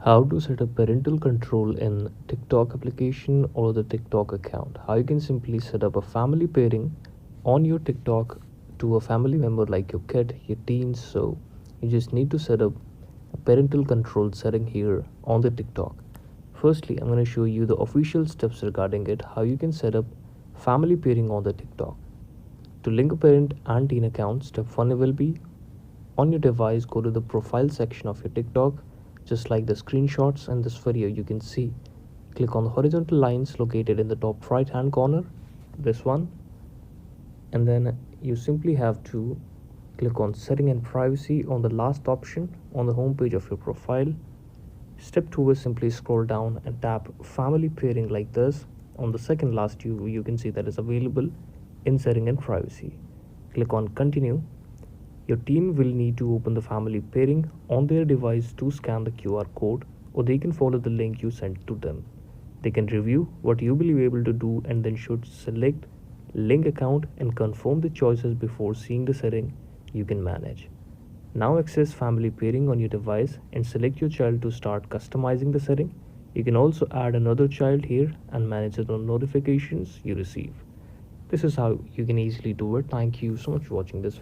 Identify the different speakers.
Speaker 1: How to set up parental control in TikTok application or the TikTok account. How you can simply set up a family pairing on your TikTok to a family member like your kid, your teens. So you just need to set up a parental control setting here on the TikTok. Firstly, I'm going to show you the official steps regarding it, how you can set up family pairing on the TikTok. To link a parent and teen account, step 1 will be on your device, go to the profile section of your TikTok, just like the screenshots in this video you can see. Click on the horizontal lines located in the top right hand corner, this one, and then you simply have to click on setting and privacy on the last option on the home page of your profile. Step 2 is simply scroll down and tap family pairing like this. On the second last you can see that is available in setting and privacy. Click on continue. Your team will need to open the family pairing on their device to scan the QR code, or they can follow the link you sent to them. They can review what you will be able to do and then should select link account and confirm the choices before seeing the setting you can manage. Now access family pairing on your device and select your child to start customizing the setting. You can also add another child here and manage the notifications you receive. This is how you can easily do it. Thank you so much for watching this video.